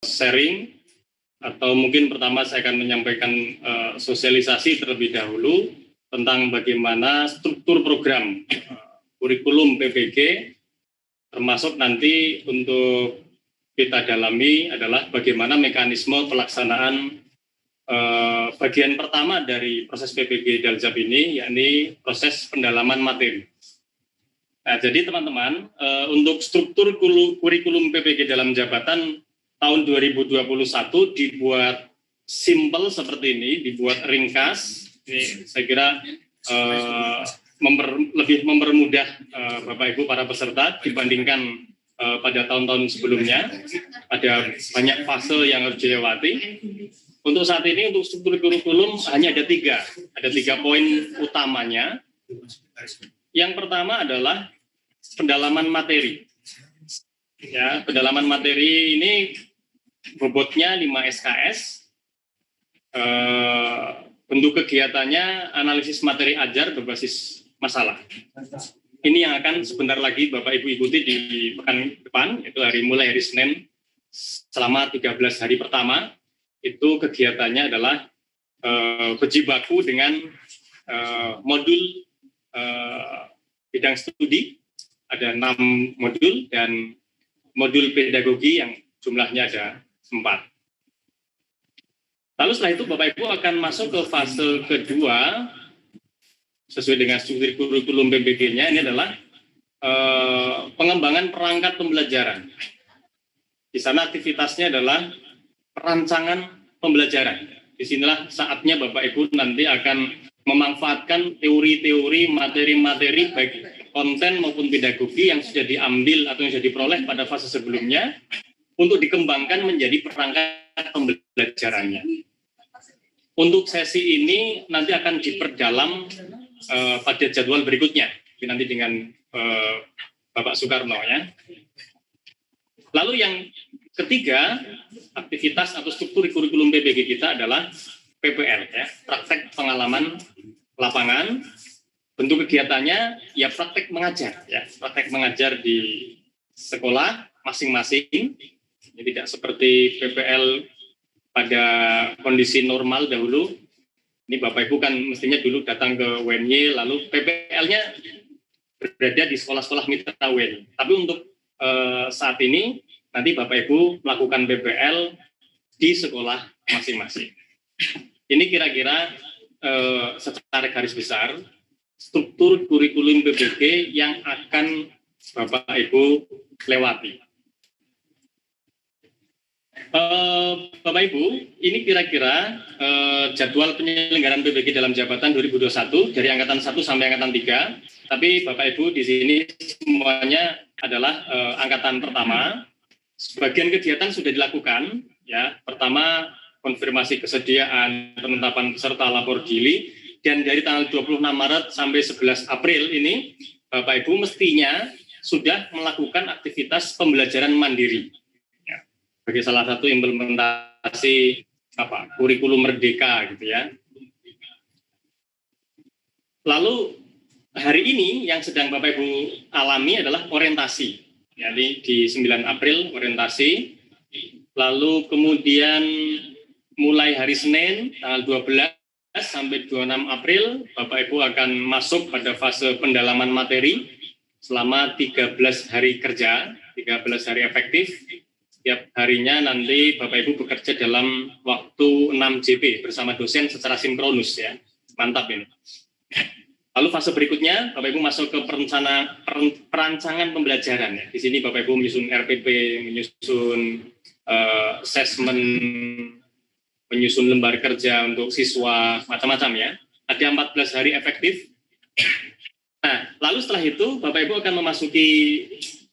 sharing, atau mungkin pertama saya akan menyampaikan sosialisasi terlebih dahulu tentang bagaimana struktur program kurikulum PPG, termasuk nanti untuk kita dalami adalah bagaimana mekanisme pelaksanaan bagian pertama dari proses PPG Daljab ini, yakni proses pendalaman materi. Nah, jadi teman-teman, untuk struktur kurikulum PPG dalam jabatan tahun 2021 dibuat simple seperti ini, dibuat ringkas. Ini saya kira lebih mempermudah Bapak Ibu para peserta dibandingkan pada tahun-tahun sebelumnya. Ada banyak fase yang harus dilewati. Untuk saat ini untuk struktur kurikulum hanya ada tiga poin utamanya. Yang pertama adalah pendalaman materi. Ya, pendalaman materi ini bobotnya 5 SKS. Bentuk kegiatannya analisis materi ajar berbasis masalah. Ini yang akan sebentar lagi Bapak Ibu ikuti di pekan depan, itu mulai hari Senin selama 13 hari pertama. Itu kegiatannya adalah berjibaku dengan modul bidang studi, ada 6 modul, dan modul pedagogi yang jumlahnya ada 4. Lalu setelah itu Bapak Ibu akan masuk ke fase kedua sesuai dengan struktur kurikulum PPG-nya. Ini adalah pengembangan perangkat pembelajaran. Di sana aktivitasnya adalah perancangan pembelajaran. Disinilah saatnya Bapak Ibu nanti akan memanfaatkan teori-teori, materi-materi baik konten maupun pedagogi yang sudah diambil atau yang sudah diperoleh pada fase sebelumnya untuk dikembangkan menjadi perangkat pembelajarannya. Untuk sesi ini nanti akan diperdalam pada jadwal berikutnya, nanti dengan Bapak Soekarno ya. Lalu yang ketiga, aktivitas atau struktur kurikulum PPG kita adalah PPL ya, praktek pengalaman lapangan. Bentuk kegiatannya ya praktek mengajar ya, praktek mengajar di sekolah masing-masing. Ini tidak seperti PPL pada kondisi normal dahulu. Ini Bapak Ibu kan mestinya dulu datang ke UNY, lalu PPL-nya berada di sekolah-sekolah mitra UNY. Tapi untuk saat ini nanti Bapak Ibu melakukan PPL di sekolah masing-masing. Ini kira-kira secara garis besar struktur kurikulum PPG yang akan Bapak Ibu lewati. Bapak Ibu, ini kira-kira jadwal penyelenggaraan PPG dalam jabatan 2021 dari angkatan 1 sampai angkatan 3. Tapi Bapak Ibu di sini semuanya adalah angkatan pertama. Sebagian kegiatan sudah dilakukan. Ya, pertama konfirmasi kesediaan, penetapan peserta lapor gili, dan dari tanggal 26 Maret sampai 11 April ini Bapak Ibu mestinya sudah melakukan aktivitas pembelajaran mandiri. Sebagai salah satu implementasi kurikulum merdeka gitu ya. Lalu hari ini yang sedang Bapak Ibu alami adalah orientasi. Jadi di 9 April orientasi. Lalu kemudian mulai hari Senin tanggal 12 sampai 26 April Bapak Ibu akan masuk pada fase pendalaman materi selama 13 hari kerja, 13 hari efektif. Setiap harinya nanti Bapak Ibu bekerja dalam waktu 6 JP bersama dosen secara sinkronus ya. Mantap ini. Lalu fase berikutnya Bapak Ibu masuk ke perancangan pembelajaran ya. Di sini Bapak Ibu menyusun RPP, menyusun assessment, menyusun lembar kerja untuk siswa, macam-macam ya. Ada 14 hari efektif. Nah, lalu setelah itu Bapak Ibu akan memasuki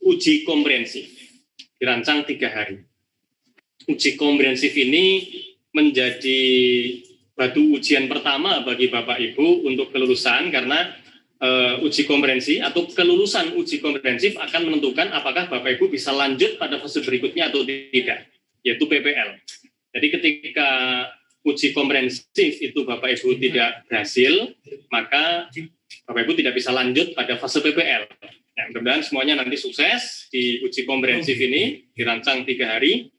uji komprehensif. Dirancang 3 hari. Uji komprehensif ini menjadi batu ujian pertama bagi Bapak Ibu untuk kelulusan, karena uji komprehensi atau kelulusan uji komprehensif akan menentukan apakah Bapak Ibu bisa lanjut pada fase berikutnya atau tidak, yaitu PPL. Jadi ketika uji komprehensif itu Bapak Ibu tidak berhasil, maka Bapak Ibu tidak bisa lanjut pada fase PPL. Ya, mudah-mudahan semuanya nanti sukses di uji komprehensif ini, dirancang 3 hari.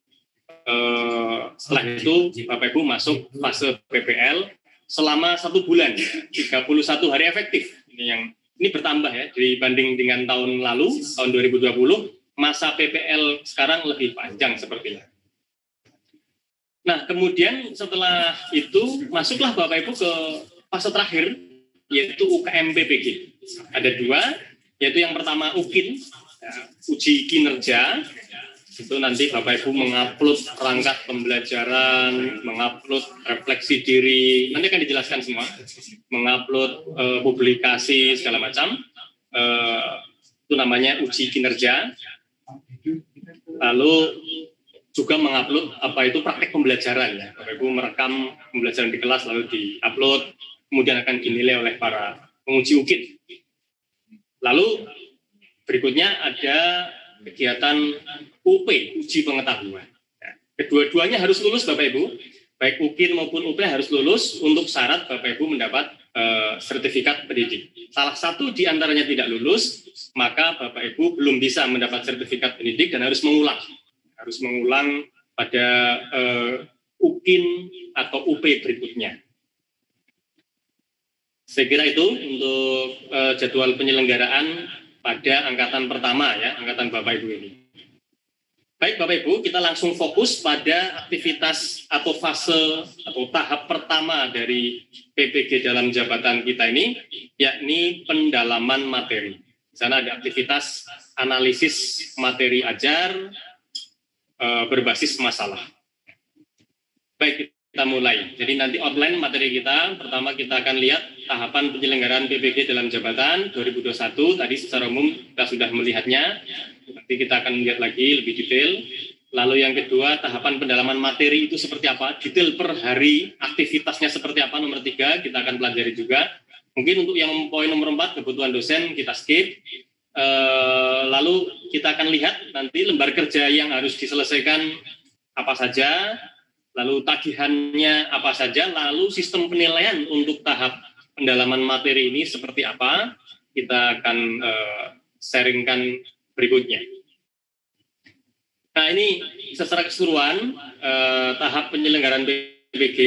Setelah itu Bapak Ibu masuk fase PPL selama 1 bulan, 31 hari efektif. Ini bertambah ya dibanding dengan tahun lalu, tahun 2020, masa PPL sekarang lebih panjang sepertinya. Nah, kemudian setelah itu masuklah Bapak Ibu ke fase terakhir, yaitu UKM PPG. Ada 2, yaitu yang pertama UKIN, ya, uji kinerja. Itu nanti Bapak Ibu mengupload perangkat pembelajaran, mengupload refleksi diri, nanti akan dijelaskan semua, mengupload publikasi segala macam, itu namanya uji kinerja. Lalu juga mengupload apa itu praktek pembelajaran ya, Bapak Ibu merekam pembelajaran di kelas lalu diupload, kemudian akan dinilai oleh para penguji UKIN. Lalu berikutnya ada kegiatan UP, uji pengetahuan. Kedua-duanya harus lulus Bapak Ibu, baik UKIN maupun UP harus lulus untuk syarat Bapak Ibu mendapat sertifikat pendidik. Salah satu di antaranya tidak lulus, maka Bapak Ibu belum bisa mendapat sertifikat pendidik dan harus mengulang pada UKIN atau UP berikutnya. Saya kira itu untuk jadwal penyelenggaraan pada angkatan pertama ya, angkatan Bapak Ibu ini. Baik Bapak Ibu, kita langsung fokus pada aktivitas atau fase atau tahap pertama dari PPG dalam jabatan kita ini, yakni pendalaman materi. Di sana ada aktivitas analisis materi ajar berbasis masalah. Baik, kita mulai. Jadi nanti outline materi kita, pertama kita akan lihat tahapan penyelenggaraan PPG dalam jabatan 2021, tadi secara umum kita sudah melihatnya, nanti kita akan melihat lagi lebih detail. Lalu yang kedua, tahapan pendalaman materi itu seperti apa, detail per hari, aktivitasnya seperti apa, nomor 3, kita akan pelajari juga. Mungkin untuk yang poin nomor 4, kebutuhan dosen, kita skip. Lalu kita akan lihat nanti lembar kerja yang harus diselesaikan apa saja, lalu tagihannya apa saja, lalu sistem penilaian untuk tahap pendalaman materi ini seperti apa, kita akan sharingkan berikutnya. Nah ini secara keseluruhan tahap penyelenggaraan PPG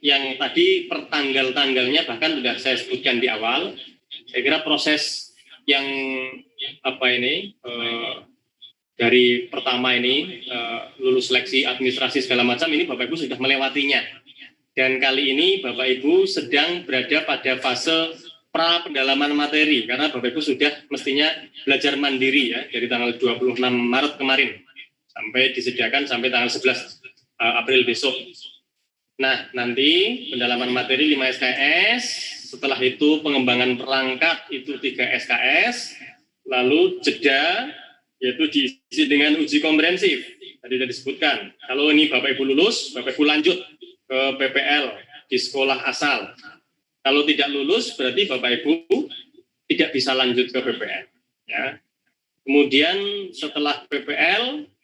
yang tadi pertanggal-tanggalnya bahkan sudah saya sebutkan di awal. Saya kira proses yang dari pertama ini lulus seleksi administrasi segala macam ini Bapak Ibu sudah melewatinya. Dan kali ini Bapak Ibu sedang berada pada fase pra pendalaman materi karena Bapak Ibu sudah mestinya belajar mandiri ya dari tanggal 26 Maret kemarin sampai disediakan sampai tanggal 11 April besok. Nah, nanti pendalaman materi 5 SKS, setelah itu pengembangan perangkat itu 3 SKS, lalu jeda yaitu diisi dengan uji komprehensif. Tadi sudah disebutkan. Kalau ini Bapak Ibu lulus, Bapak Ibu lanjut ke PPL di sekolah asal. Kalau tidak lulus berarti Bapak Ibu tidak bisa lanjut ke PPL. Ya. Kemudian setelah PPL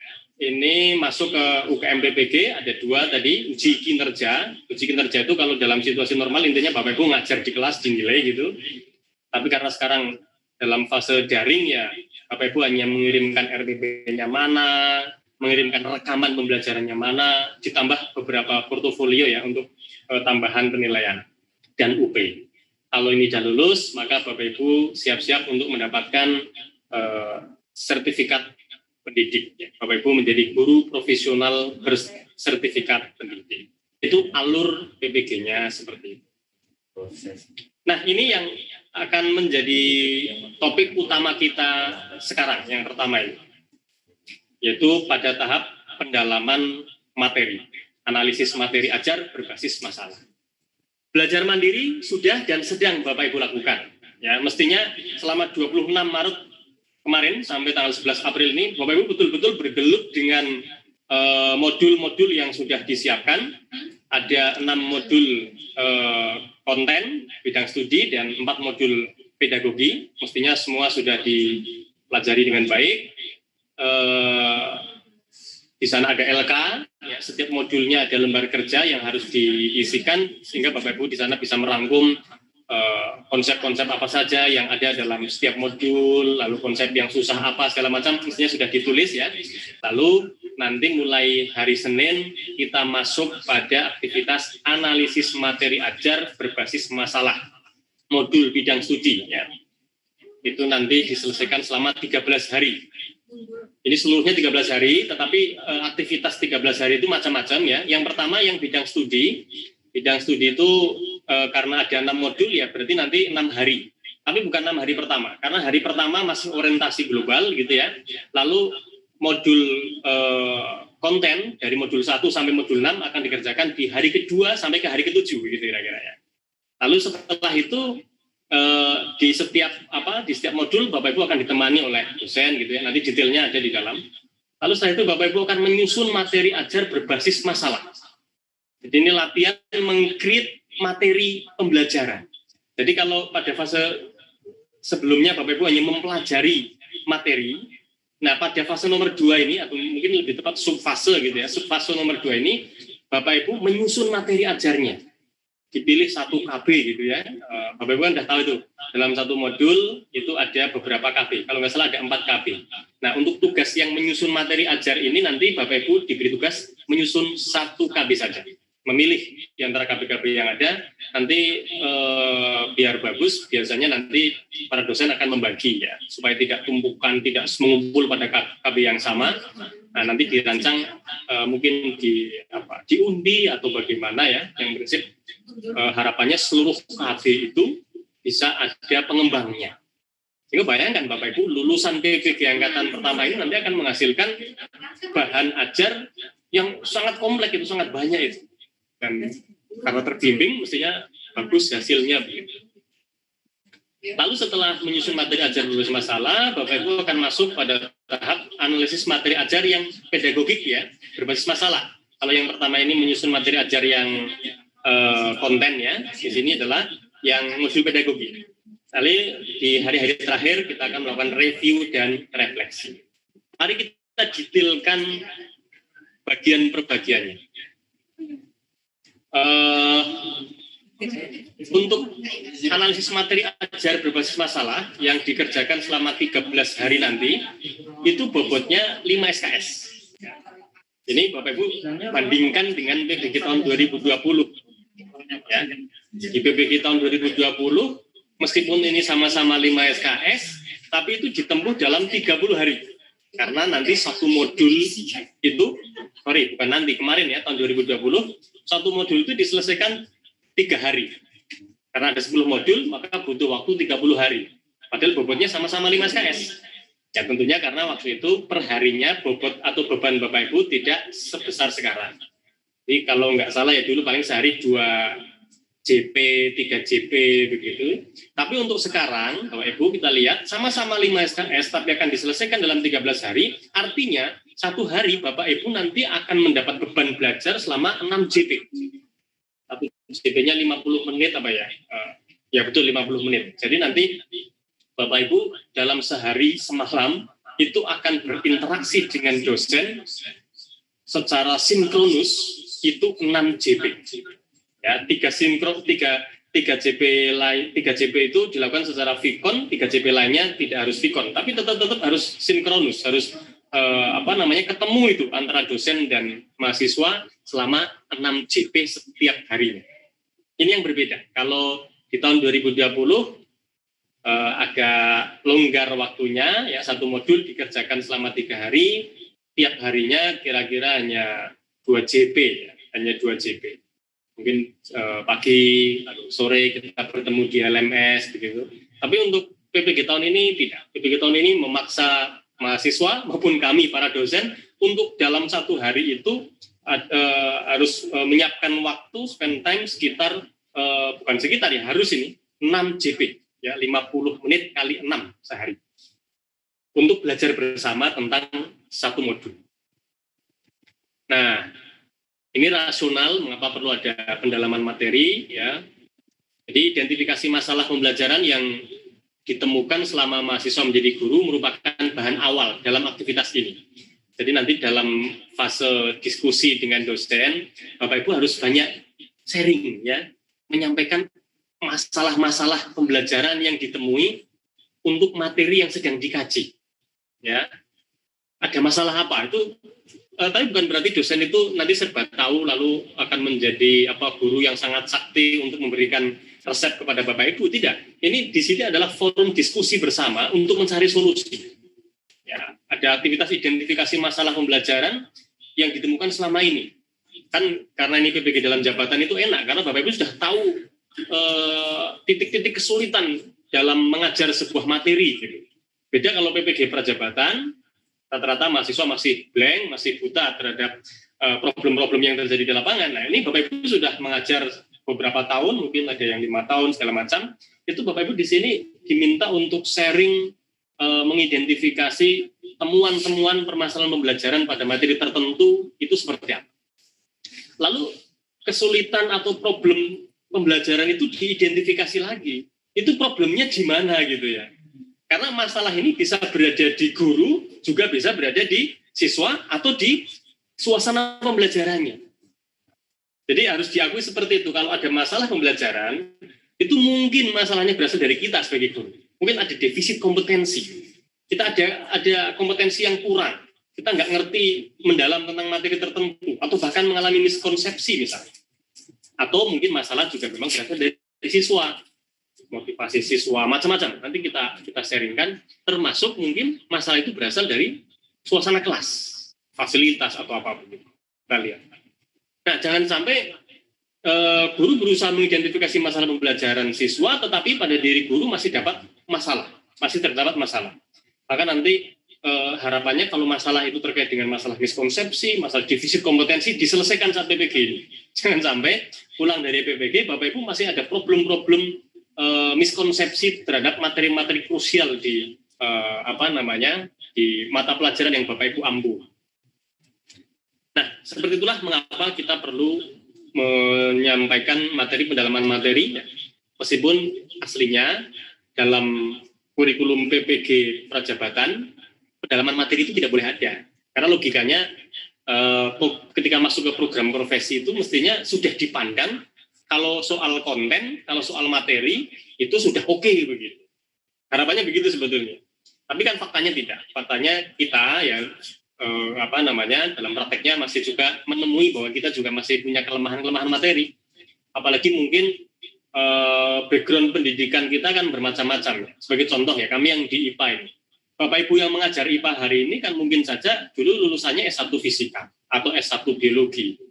ini masuk ke UKM PPG, ada 2 tadi, uji kinerja. Uji kinerja itu kalau dalam situasi normal intinya Bapak Ibu ngajar di kelas dinilai gitu. Tapi karena sekarang dalam fase daring ya Bapak Ibu hanya mengirimkan RTP-nya mana, mengirimkan rekaman pembelajarannya mana, ditambah beberapa portofolio ya untuk tambahan penilaian dan UP. Kalau ini sudah lulus, maka Bapak Ibu siap-siap untuk mendapatkan sertifikat pendidik. Ya. Bapak Ibu menjadi guru profesional bersertifikat pendidik. Itu alur PPG-nya seperti itu. Nah, ini yang akan menjadi topik utama kita sekarang, yang pertama ini. Yaitu pada tahap pendalaman materi, analisis materi ajar berbasis masalah. Belajar mandiri sudah dan sedang Bapak Ibu lakukan. Ya, mestinya selama 26 Maret kemarin sampai tanggal 11 April ini Bapak Ibu betul-betul bergelut dengan modul-modul yang sudah disiapkan. Ada 6 modul konten bidang studi dan 4 modul pedagogi. Mestinya semua sudah dipelajari dengan baik. Di sana ada LK, ya, setiap modulnya ada lembar kerja yang harus diisikan sehingga Bapak Ibu di sana bisa merangkum konsep-konsep apa saja yang ada dalam setiap modul, lalu konsep yang susah apa segala macam mestinya sudah ditulis ya. Lalu nanti mulai hari Senin kita masuk pada aktivitas analisis materi ajar berbasis masalah modul bidang studi ya. Itu nanti diselesaikan selama 13 hari. Ini seluruhnya 13 hari, tetapi aktivitas 13 hari itu macam-macam ya. Yang pertama yang bidang studi itu karena ada 6 modul ya berarti nanti 6 hari. Tapi bukan 6 hari pertama, karena hari pertama masih orientasi global gitu ya. Lalu modul konten dari modul 1 sampai modul 6 akan dikerjakan di hari kedua sampai ke hari ke-7 gitu kira-kira ya. Lalu setelah itu di setiap modul Bapak Ibu akan ditemani oleh dosen gitu ya. Nanti detailnya ada di dalam. Lalu setelah itu Bapak Ibu akan menyusun materi ajar berbasis masalah. Jadi ini latihan meng-create materi pembelajaran. Jadi kalau pada fase sebelumnya Bapak Ibu hanya mempelajari materi, nah pada fase nomor 2 ini, atau mungkin lebih tepat subfase gitu ya, subfase nomor 2 ini, Bapak Ibu menyusun materi ajarnya. Dipilih 1 KB gitu ya, Bapak Ibu kan sudah tahu itu, dalam satu modul itu ada beberapa KB, kalau nggak salah ada 4 KB. Nah untuk tugas yang menyusun materi ajar ini nanti Bapak Ibu diberi tugas menyusun 1 KB saja. Memilih di antara KB-KB yang ada, nanti biar bagus, biasanya nanti para dosen akan membagi ya, supaya tidak tumpukan, tidak mengumpul pada KB yang sama. Nah nanti dirancang mungkin diundi atau bagaimana ya, yang prinsip harapannya seluruh KB itu bisa ada pengembangnya. Sehingga bayangkan Bapak Ibu, lulusan PPG angkatan pertama ini nanti akan menghasilkan bahan ajar yang sangat kompleks, itu sangat banyak itu. Dan karena terbimbing mestinya bagus hasilnya begitu. Lalu setelah menyusun materi ajar berbasis masalah, Bapak Ibu akan masuk pada tahap analisis materi ajar yang pedagogik ya, berbasis masalah. Kalau yang pertama ini menyusun materi ajar yang konten ya, di sini adalah yang modul pedagogi. Lalu di hari-hari terakhir kita akan melakukan review dan refleksi. Mari kita detailkan bagian per bagiannya. Untuk analisis materi ajar berbasis masalah yang dikerjakan selama 13 hari nanti itu bobotnya 5 SKS. Ini Bapak Ibu bandingkan dengan PPG tahun 2020 ya. Di PPG tahun 2020 meskipun ini sama-sama 5 SKS tapi itu ditempuh dalam 30 hari. Karena nanti satu modul itu kemarin ya tahun 2020 satu modul itu diselesaikan 3 hari. Karena ada 10 modul, maka butuh waktu 30 hari. Padahal bobotnya sama-sama 5 SKS. Ya tentunya karena waktu itu perharinya bobot atau beban Bapak Ibu tidak sebesar sekarang. Jadi kalau nggak salah ya dulu paling sehari 2 JP, 3 JP begitu. Tapi untuk sekarang, Bapak Ibu kita lihat sama-sama 5 SKS tapi akan diselesaikan dalam 13 hari. Artinya 1 hari Bapak Ibu nanti akan mendapat beban belajar selama 6 JP. Tapi JP-nya 50 menit apa ya? Ya betul 50 menit. Jadi nanti Bapak Ibu dalam sehari semalam itu akan berinteraksi dengan dosen secara sinkronus itu 6 JP. Ya, 3 JP itu dilakukan secara vikon, 3 JP lainnya tidak harus vikon, tapi tetap harus sinkronus, harus ketemu itu antara dosen dan mahasiswa selama 6 JP setiap harinya. Ini yang berbeda. Kalau di tahun 2020 agak longgar waktunya, ya satu modul dikerjakan selama 3 hari, tiap harinya kira-kira hanya 2 JP, ya, hanya 2 JP. Mungkin pagi atau sore kita bertemu di LMS begitu. Tapi untuk PPG tahun ini tidak. PPG tahun ini memaksa mahasiswa maupun kami para dosen untuk dalam 1 hari itu harus menyiapkan waktu spend time sekitar harus ini 6 JP ya 50 menit kali 6 sehari untuk belajar bersama tentang satu modul. Nah, ini rasional mengapa perlu ada pendalaman materi ya. Jadi identifikasi masalah pembelajaran yang ditemukan selama mahasiswa menjadi guru merupakan bahan awal dalam aktivitas ini. Jadi nanti dalam fase diskusi dengan dosen, Bapak Ibu harus banyak sharing ya, menyampaikan masalah-masalah pembelajaran yang ditemui untuk materi yang sedang dikaji. Ya, ada masalah apa itu? Tapi bukan berarti dosen itu nanti serba tahu lalu akan menjadi guru yang sangat sakti untuk memberikan resep kepada Bapak Ibu. Tidak. Ini di sini adalah forum diskusi bersama untuk mencari solusi. Ya, ada aktivitas identifikasi masalah pembelajaran yang ditemukan selama ini. Kan karena ini PPG dalam jabatan itu enak karena Bapak Ibu sudah tahu titik-titik kesulitan dalam mengajar sebuah materi. Gitu. Beda kalau PPG prajabatan, rata-rata mahasiswa masih blank, masih buta terhadap problem-problem yang terjadi di lapangan. Nah ini Bapak Ibu sudah mengajar beberapa tahun, mungkin ada yang 5 tahun segala macam. Itu Bapak Ibu di sini diminta untuk sharing, mengidentifikasi temuan-temuan permasalahan pembelajaran pada materi tertentu itu seperti apa. Lalu kesulitan atau problem pembelajaran itu diidentifikasi lagi. Itu problemnya di mana gitu ya. Karena masalah ini bisa berada di guru, juga bisa berada di siswa atau di suasana pembelajarannya. Jadi harus diakui seperti itu. Kalau ada masalah pembelajaran, itu mungkin masalahnya berasal dari kita sebagai guru. Mungkin ada defisit kompetensi. Kita ada kompetensi yang kurang. Kita nggak ngerti mendalam tentang materi tertentu, atau bahkan mengalami miskonsepsi misalnya. Atau mungkin masalah juga memang berasal dari siswa. Motivasi siswa, macam-macam. Nanti kita sharingkan, termasuk mungkin masalah itu berasal dari suasana kelas, fasilitas atau apapun itu. Kita lihat. Nah, jangan sampai guru berusaha mengidentifikasi masalah pembelajaran siswa, tetapi pada diri guru masih terdapat masalah. Maka nanti harapannya kalau masalah itu terkait dengan masalah miskonsepsi, masalah defisit kompetensi diselesaikan saat PPG ini. Jangan sampai pulang dari PPG, Bapak Ibu masih ada problem-problem miskonsepsi terhadap materi-materi krusial di di mata pelajaran yang Bapak Ibu ampu. Nah, seperti itulah mengapa kita perlu menyampaikan materi pendalaman materi, meskipun aslinya dalam kurikulum PPG Prajabatan pendalaman materi itu tidak boleh ada, karena logikanya ketika masuk ke program profesi itu mestinya sudah dipandang kalau soal konten, kalau soal materi, itu sudah oke begitu. Harapannya begitu sebetulnya. Tapi kan faktanya tidak. Faktanya kita dalam prakteknya masih juga menemui bahwa kita juga masih punya kelemahan-kelemahan materi. Apalagi mungkin background pendidikan kita kan bermacam-macam. Sebagai contoh ya, kami yang di IPA ini. Bapak Ibu yang mengajar IPA hari ini kan mungkin saja dulu lulusannya S1 Fisika atau S1 Biologi.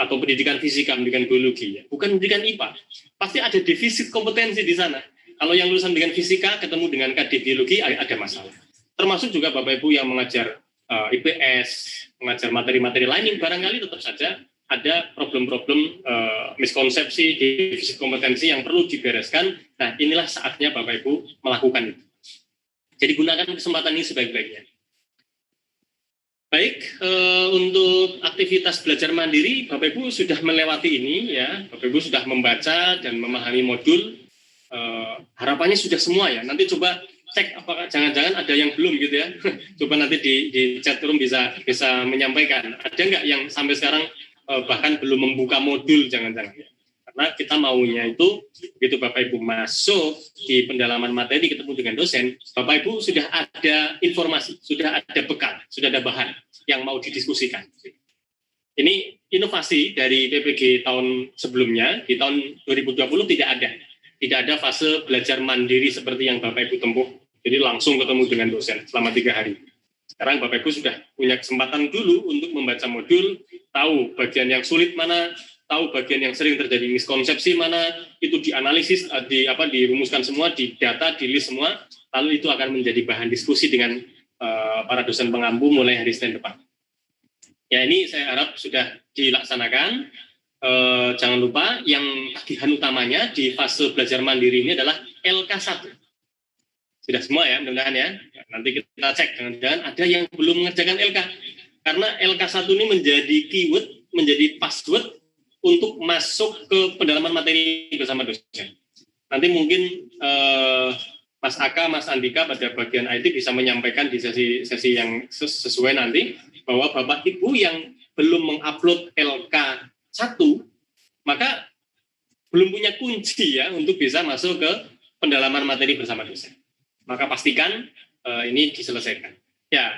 Atau pendidikan fisika, pendidikan biologi, ya. Bukan pendidikan IPA. Pasti ada defisit kompetensi di sana. Kalau yang lulusan pendidikan fisika ketemu dengan KD biologi ada masalah. Termasuk juga Bapak Ibu yang mengajar IPS, mengajar materi-materi lain yang barangkali tetap saja ada problem-problem miskonsepsi, defisit kompetensi yang perlu dibereskan. Nah, inilah saatnya Bapak Ibu melakukan itu. Jadi gunakan kesempatan ini sebaik-baiknya. Baik, untuk aktivitas belajar mandiri, Bapak Ibu sudah melewati ini, ya. Bapak Ibu sudah membaca dan memahami modul. Harapannya sudah semua ya. Nanti coba cek apakah jangan-jangan ada yang belum gitu ya. Coba nanti di chat room bisa menyampaikan. Ada nggak yang sampai sekarang bahkan belum membuka modul, jangan-jangan. Karena kita maunya itu begitu Bapak Ibu masuk di pendalaman materi ketemu dengan dosen, Bapak Ibu sudah ada informasi, sudah ada bekal, sudah ada bahan yang mau didiskusikan. Ini inovasi dari PPG tahun sebelumnya, di tahun 2020 tidak ada fase belajar mandiri seperti yang Bapak Ibu tempuh, jadi langsung ketemu dengan dosen selama 3 hari. Sekarang Bapak Ibu sudah punya kesempatan dulu untuk membaca modul, tahu bagian yang sulit mana, tahu bagian yang sering terjadi miskonsepsi mana, itu dianalisis, dirumuskan semua, didata, di list semua, lalu itu akan menjadi bahan diskusi dengan para dosen pengampu mulai hari Senin depan. Ya, ini saya harap sudah dilaksanakan. Jangan lupa yang tagihan utamanya di fase belajar mandiri ini adalah LK1. Sudah semua ya, mudah-mudahan ya. Nanti kita cek, jangan-jangan ada yang belum mengerjakan LK. Karena LK1 ini menjadi keyword, menjadi password untuk masuk ke pendalaman materi bersama dosen. Nanti mungkin Mas Aka, Mas Andika pada bagian IT bisa menyampaikan di sesi yang sesuai nanti, bahwa Bapak Ibu yang belum mengupload LK1, maka belum punya kunci ya untuk bisa masuk ke pendalaman materi bersama dosen. Maka pastikan ini diselesaikan. Ya,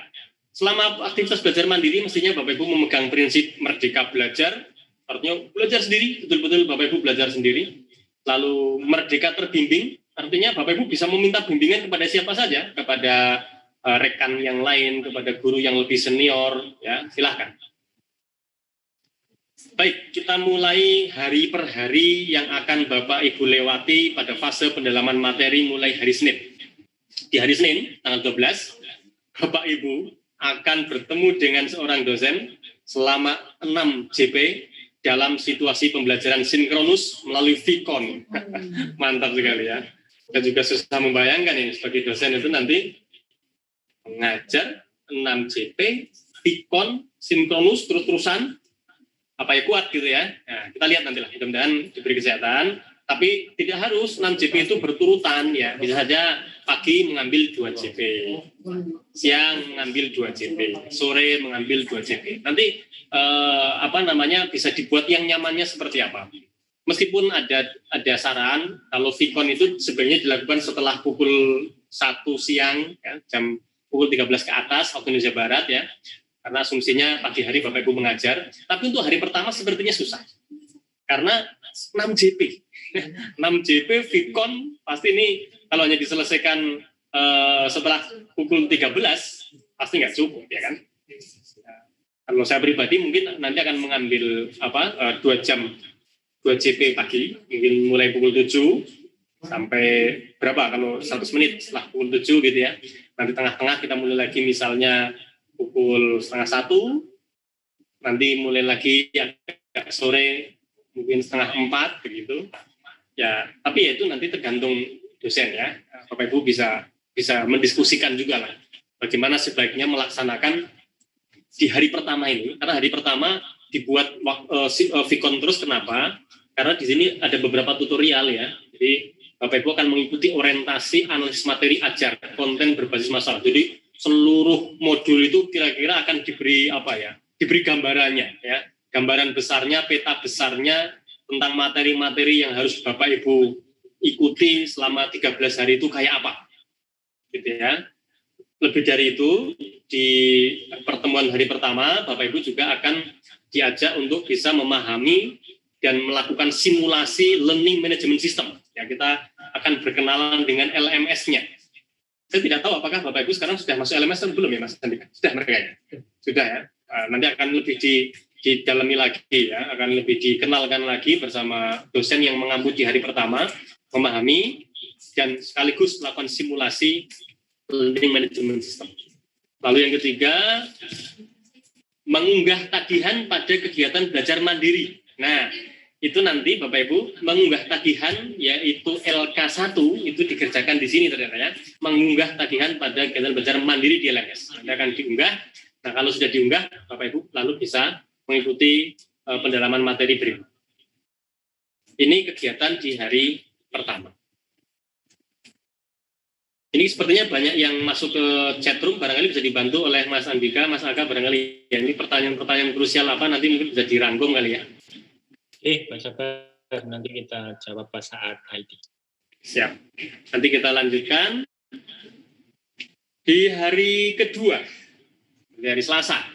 selama aktivitas belajar mandiri mestinya Bapak Ibu memegang prinsip merdeka belajar, artinya belajar sendiri, betul-betul Bapak Ibu belajar sendiri. Lalu merdeka terbimbing, artinya Bapak Ibu bisa meminta bimbingan kepada siapa saja, kepada rekan yang lain, kepada guru yang lebih senior, ya silahkan. Baik, kita mulai hari per hari yang akan Bapak Ibu lewati pada fase pendalaman materi mulai hari Senin. Di hari Senin, tanggal 12, Bapak Ibu akan bertemu dengan seorang dosen selama 6 JP dalam situasi pembelajaran sinkronus melalui Vicon. Mantap sekali ya. Saya juga susah membayangkan ini sebagai dosen itu nanti mengajar 6 JP, Vicon, sinkronus, terus-terusan, apa ya kuat gitu ya. Nah, kita lihat nantilah, mudah-mudahan diberi kesehatan. Tapi tidak harus 6 JP itu berturutan ya. Bisa saja pagi mengambil 2 JP, siang mengambil 2 JP, sore mengambil 2 JP. Nanti bisa dibuat yang nyamannya seperti apa. Meskipun ada saran kalau Vicon itu sebenarnya dilakukan setelah pukul 1 siang ya, jam pukul 13 ke atas waktu Indonesia Barat ya. Karena asumsinya pagi hari Bapak Ibu mengajar, tapi untuk hari pertama sepertinya susah. Karena 6 JP. 6 JP Vicon pasti ini kalau hanya diselesaikan setelah pukul 13 pasti nggak cukup ya kan. Kalau saya pribadi mungkin nanti akan mengambil 2 jam 2 JP pagi, mungkin mulai pukul 7 sampai berapa kalau 100 menit setelah pukul 7 gitu ya. Nanti tengah-tengah kita mulai lagi misalnya pukul 12:30, nanti mulai lagi agak sore mungkin 3:30 begitu. Ya, tapi ya itu nanti tergantung dosen ya. Bapak Ibu bisa mendiskusikan juga lah bagaimana sebaiknya melaksanakan di hari pertama ini. Karena hari pertama dibuat Vicon terus, kenapa? Karena di sini ada beberapa tutorial ya. Jadi Bapak Ibu akan mengikuti orientasi analisis materi ajar konten berbasis masalah. Jadi seluruh modul itu kira-kira akan diberi diberi gambarannya ya. Gambaran besarnya, peta besarnya tentang materi-materi yang harus Bapak Ibu ikuti selama 13 hari itu kayak apa. Gitu ya. Lebih dari itu, di pertemuan hari pertama, Bapak Ibu juga akan diajak untuk bisa memahami dan melakukan simulasi Learning Management System. Ya, kita akan berkenalan dengan LMS-nya. Saya tidak tahu apakah Bapak Ibu sekarang sudah masuk LMS atau belum ya, Mas Andika? Sudah mereka ya? Sudah ya. Nanti akan lebih didalami lagi ya, akan lebih dikenalkan lagi bersama dosen yang mengampu di hari pertama, memahami dan sekaligus melakukan simulasi Learning Management System. Lalu yang ketiga, mengunggah tagihan pada kegiatan belajar mandiri. Nah, itu nanti Bapak Ibu mengunggah tagihan yaitu LK1 itu dikerjakan di sini ternyata ya. Mengunggah tagihan pada kegiatan belajar mandiri di LMS. Nanti akan diunggah. Nah, kalau sudah diunggah, Bapak Ibu lalu bisa mengikuti pendalaman materi berikut. Ini kegiatan di hari pertama. Ini sepertinya banyak yang masuk ke chatroom, barangkali bisa dibantu oleh Mas Andika, Mas Aga, barangkali ya, ini pertanyaan-pertanyaan krusial apa nanti mungkin bisa dirangkum kali ya. Pak Sabar, nanti kita jawab pas saat ID. Siap. Nanti kita lanjutkan di hari kedua, di hari Selasa.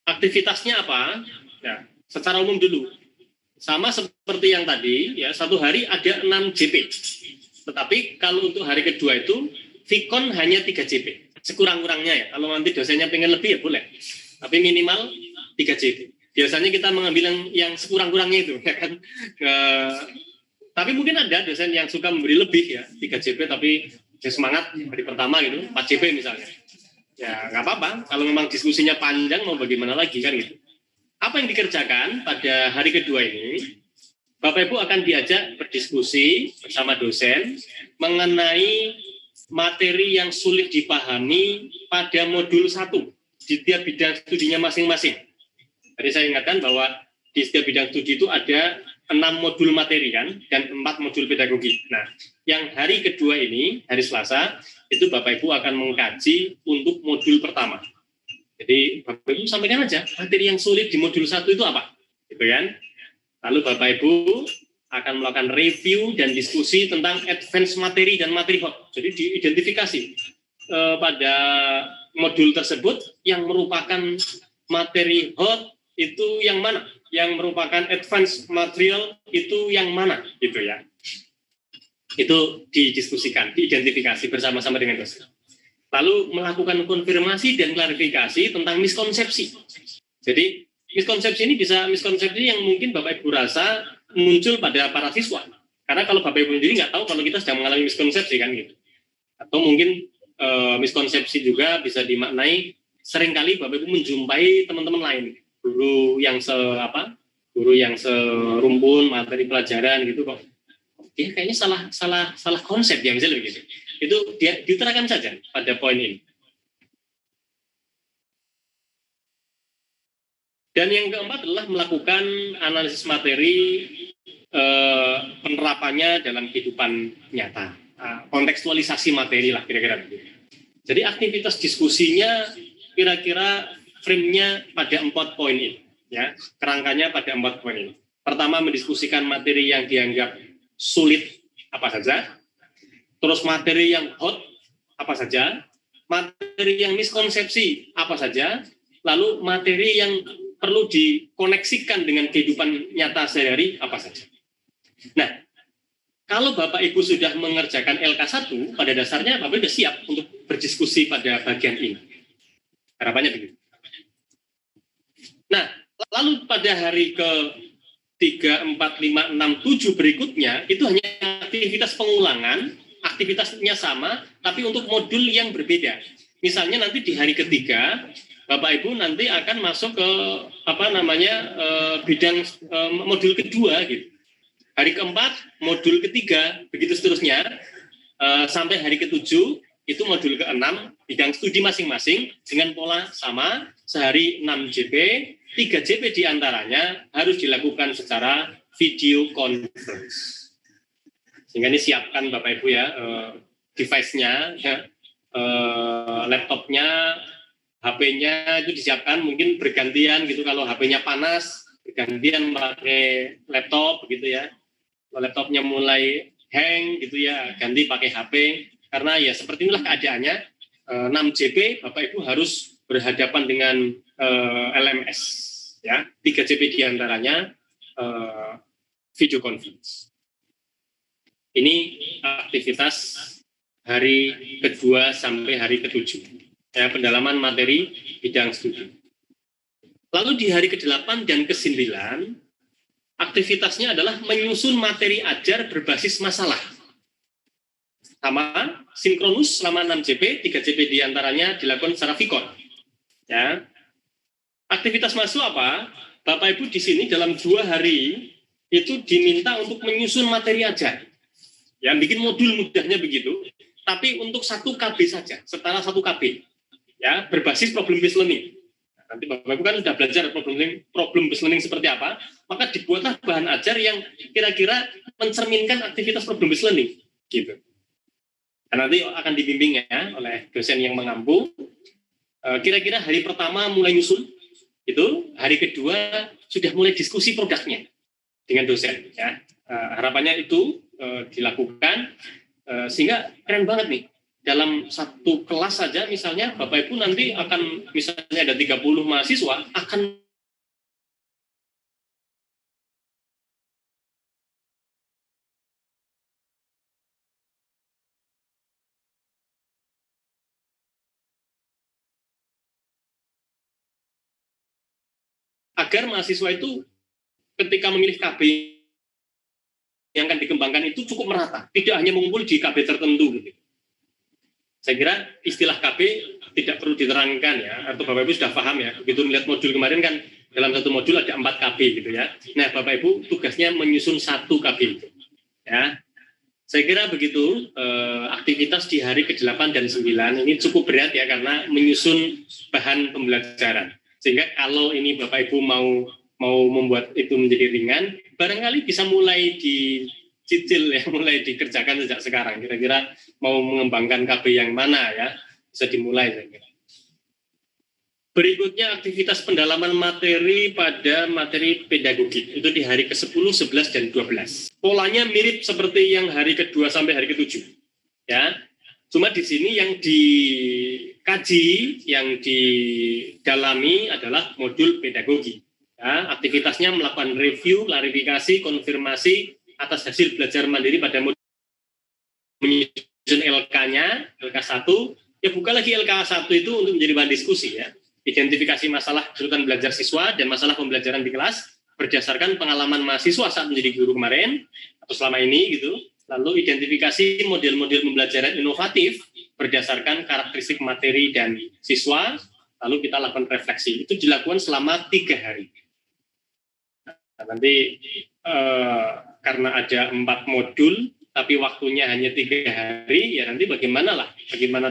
Aktivitasnya apa? Ya, secara umum dulu. Sama seperti yang tadi, ya satu hari ada 6 JP. Tetapi kalau untuk hari kedua itu, Vicon hanya 3 JP. Sekurang-kurangnya ya. Kalau nanti dosennya pengen lebih ya boleh. Tapi minimal 3 JP. Biasanya kita mengambil yang sekurang-kurangnya itu. Ya kan? Tapi mungkin ada dosen yang suka memberi lebih ya. 3 JP tapi ya semangat hari pertama gitu. 4 JP misalnya. Ya nggak apa-apa. Kalau memang diskusinya panjang mau bagaimana lagi kan gitu. Apa yang dikerjakan pada hari kedua ini? Bapak Ibu akan diajak berdiskusi bersama dosen mengenai materi yang sulit dipahami pada modul 1 di tiap bidang studinya masing-masing. Tadi saya ingatkan bahwa di setiap bidang studi itu ada 6 modul materi kan dan 4 modul pedagogi. Nah, yang hari kedua ini, hari Selasa, itu Bapak Ibu akan mengkaji untuk modul pertama. Jadi Bapak Ibu sampaikan aja materi yang sulit di modul 1 itu apa, gitu kan? Lalu Bapak Ibu akan melakukan review dan diskusi tentang advance materi dan materi hot. Jadi diidentifikasi pada modul tersebut yang merupakan materi hot itu yang mana, yang merupakan advance material itu yang mana, gitu ya. Itu didiskusikan, diidentifikasi bersama-sama dengan dosen. Lalu melakukan konfirmasi dan klarifikasi tentang miskonsepsi. Jadi miskonsepsi ini bisa miskonsepsi yang mungkin Bapak Ibu rasa muncul pada para siswa. Karena kalau Bapak Ibu sendiri nggak tahu kalau kita sedang mengalami miskonsepsi kan gitu. Atau mungkin miskonsepsi juga bisa dimaknai seringkali Bapak Ibu menjumpai teman-teman lain, guru yang serumpun materi pelajaran gitu kok. Dia kayaknya salah konsep ya misalnya begitu. Itu dia diutarakan saja pada poin ini. Dan yang keempat adalah melakukan analisis materi penerapannya dalam kehidupan nyata, kontekstualisasi materi lah kira-kira begitu. Jadi aktivitas diskusinya kira-kira frame-nya pada 4 poin ini, ya, kerangkanya pada 4 poin ini. Pertama, mendiskusikan materi yang dianggap sulit apa saja, terus materi yang hot apa saja, materi yang miskonsepsi apa saja, lalu materi yang perlu dikoneksikan dengan kehidupan nyata sehari-hari apa saja. Nah, kalau Bapak Ibu sudah mengerjakan LK1, pada dasarnya Bapak sudah siap untuk berdiskusi pada bagian ini. Harapannya begitu. Nah, lalu pada hari ke 3, 4, 5, 6, 7 berikutnya, itu hanya aktivitas pengulangan, aktivitasnya sama, tapi untuk modul yang berbeda. Misalnya nanti di hari ketiga, Bapak Ibu nanti akan masuk ke bidang modul kedua gitu. Hari keempat modul ketiga, begitu seterusnya sampai hari ketujuh itu modul keenam bidang studi masing-masing dengan pola sama, sehari 6 JP, 3 JP diantaranya harus dilakukan secara video conference. Sehingga ini siapkan Bapak Ibu ya device-nya, ya, laptopnya, HP-nya itu disiapkan mungkin bergantian gitu, kalau HP-nya panas bergantian pakai laptop begitu ya. Kalau laptopnya mulai hang gitu ya, ganti pakai HP, karena ya seperti inilah keadaannya. 6 JP Bapak Ibu harus berhadapan dengan LMS ya, 3 JP diantaranya video conference. Ini aktivitas hari kedua sampai hari ketujuh. Ya, pendalaman materi bidang studi. Lalu di hari ke-8 dan ke-9, aktivitasnya adalah menyusun materi ajar berbasis masalah. Sama, sinkronus selama 6 JP, 3 JP diantaranya dilakukan secara vikon. Ya. Aktivitas masuk apa? Bapak Ibu di sini dalam 2 hari itu diminta untuk menyusun materi ajar. Ya, bikin modul mudahnya begitu, tapi untuk 1 KB saja, setara 1 KB. Ya, berbasis problem based learning. Nanti Bapak Ibu kan sudah belajar problem based learning seperti apa, maka dibuatlah bahan ajar yang kira-kira mencerminkan aktivitas problem based learning, gitu. Dan nanti akan dibimbing ya oleh dosen yang mengampu. Kira-kira hari pertama mulai nyusun, itu hari kedua sudah mulai diskusi produknya dengan dosen. Ya, harapannya itu dilakukan sehingga keren banget nih. Dalam 1 kelas saja misalnya Bapak Ibu nanti akan, misalnya ada 30 mahasiswa, akan agar mahasiswa itu ketika memilih KB yang akan dikembangkan itu cukup merata, tidak hanya mengumpul di KB tertentu gitu. Saya kira istilah KB tidak perlu diterangkan ya, atau Bapak Ibu sudah paham ya. Begitu melihat modul kemarin kan dalam 1 modul ada 4 KB gitu ya. Nah Bapak Ibu tugasnya menyusun 1 KB itu. Ya, saya kira begitu. Aktivitas di hari ke-8 dan 9 ini cukup berat ya, karena menyusun bahan pembelajaran. Sehingga kalau ini Bapak Ibu mau membuat itu menjadi ringan, barangkali bisa mulai dicicil ya, mulai dikerjakan sejak sekarang. Kira-kira mau mengembangkan KB yang mana ya, bisa dimulai saya kira. Berikutnya aktivitas pendalaman materi pada materi pedagogik. Itu di hari ke-10, 11, dan 12. Polanya mirip seperti yang hari kedua sampai hari ke-7. Ya. Cuma di sini yang dikaji, yang didalami adalah modul pedagogi. Ya, aktivitasnya melakukan review, klarifikasi, konfirmasi atas hasil belajar mandiri pada modul menyusun LK-nya, LK1. Ya buka lagi LK1 itu untuk menjadi bahan diskusi ya. Identifikasi masalah kesulitan belajar siswa dan masalah pembelajaran di kelas berdasarkan pengalaman mahasiswa saat menjadi guru kemarin atau selama ini gitu. Lalu identifikasi model-model pembelajaran inovatif berdasarkan karakteristik materi dan siswa, lalu kita lakukan refleksi. Itu dilakukan selama 3 hari. Nah, nanti karena ada 4 modul, tapi waktunya hanya 3 hari, ya nanti bagaimana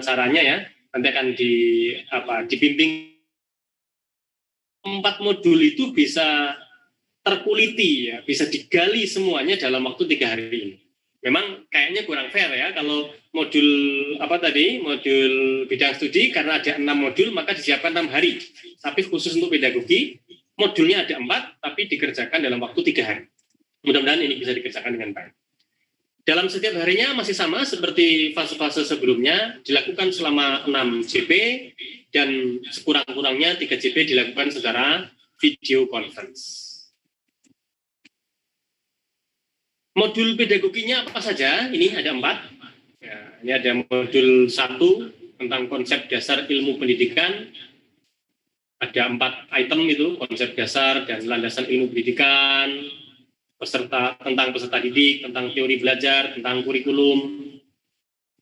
caranya ya, nanti akan dibimbing. 4 modul itu bisa terkuliti ya, bisa digali semuanya dalam waktu 3 hari ini. Memang kayaknya kurang fair ya kalau modul modul bidang studi karena ada 6 modul maka disiapkan 6 hari. Tapi khusus untuk pedagogi modulnya ada 4 tapi dikerjakan dalam waktu 3 hari. Mudah-mudahan ini bisa dikerjakan dengan baik. Dalam setiap harinya masih sama seperti fase-fase sebelumnya, dilakukan selama 6 JP dan sekurang-kurangnya 3 JP dilakukan secara video conference. Modul pedagoginya apa saja? Ini ada 4. Ya, ini ada modul 1 tentang konsep dasar ilmu pendidikan. Ada 4 item itu, konsep dasar dan landasan ilmu pendidikan, tentang peserta didik, tentang teori belajar, tentang kurikulum.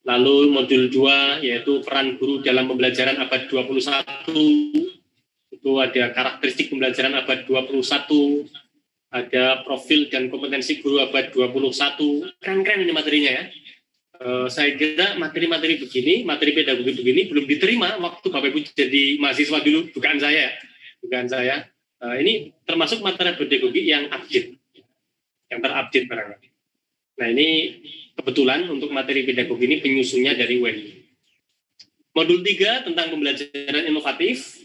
Lalu modul 2 yaitu peran guru dalam pembelajaran abad 21. Itu ada karakteristik pembelajaran abad 21. Ada profil dan kompetensi guru abad 21. Keren-keren ini materinya ya. Saya kira materi-materi begini, materi pedagogi begini belum diterima waktu Bapak Ibu jadi mahasiswa dulu, bukan saya. Ini termasuk materi pedagogi yang update, yang terupdate barangkali. Nah ini kebetulan untuk materi pedagogi ini penyusunnya dari UNI. Modul 3 tentang pembelajaran inovatif,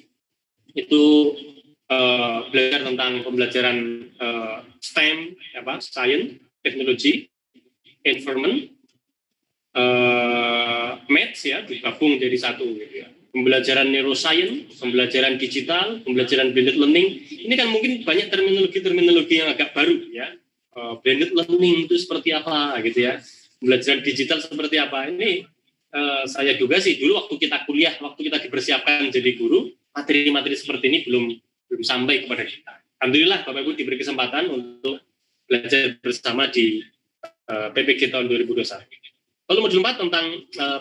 itu belajar tentang pembelajaran STEM, science, teknologi, environment, maths ya, digabung jadi satu gitu ya. Pembelajaran neuroscience, pembelajaran digital, pembelajaran blended learning. Ini kan mungkin banyak terminologi yang agak baru ya. Blended learning itu seperti apa gitu ya. Pembelajaran digital seperti apa. Ini saya juga sih dulu waktu kita kuliah, waktu kita dipersiapkan jadi guru, materi-materi seperti ini belum sampai kepada kita. Alhamdulillah Bapak Ibu diberi kesempatan untuk belajar bersama di PPG tahun 2021. Lalu modul 4 tentang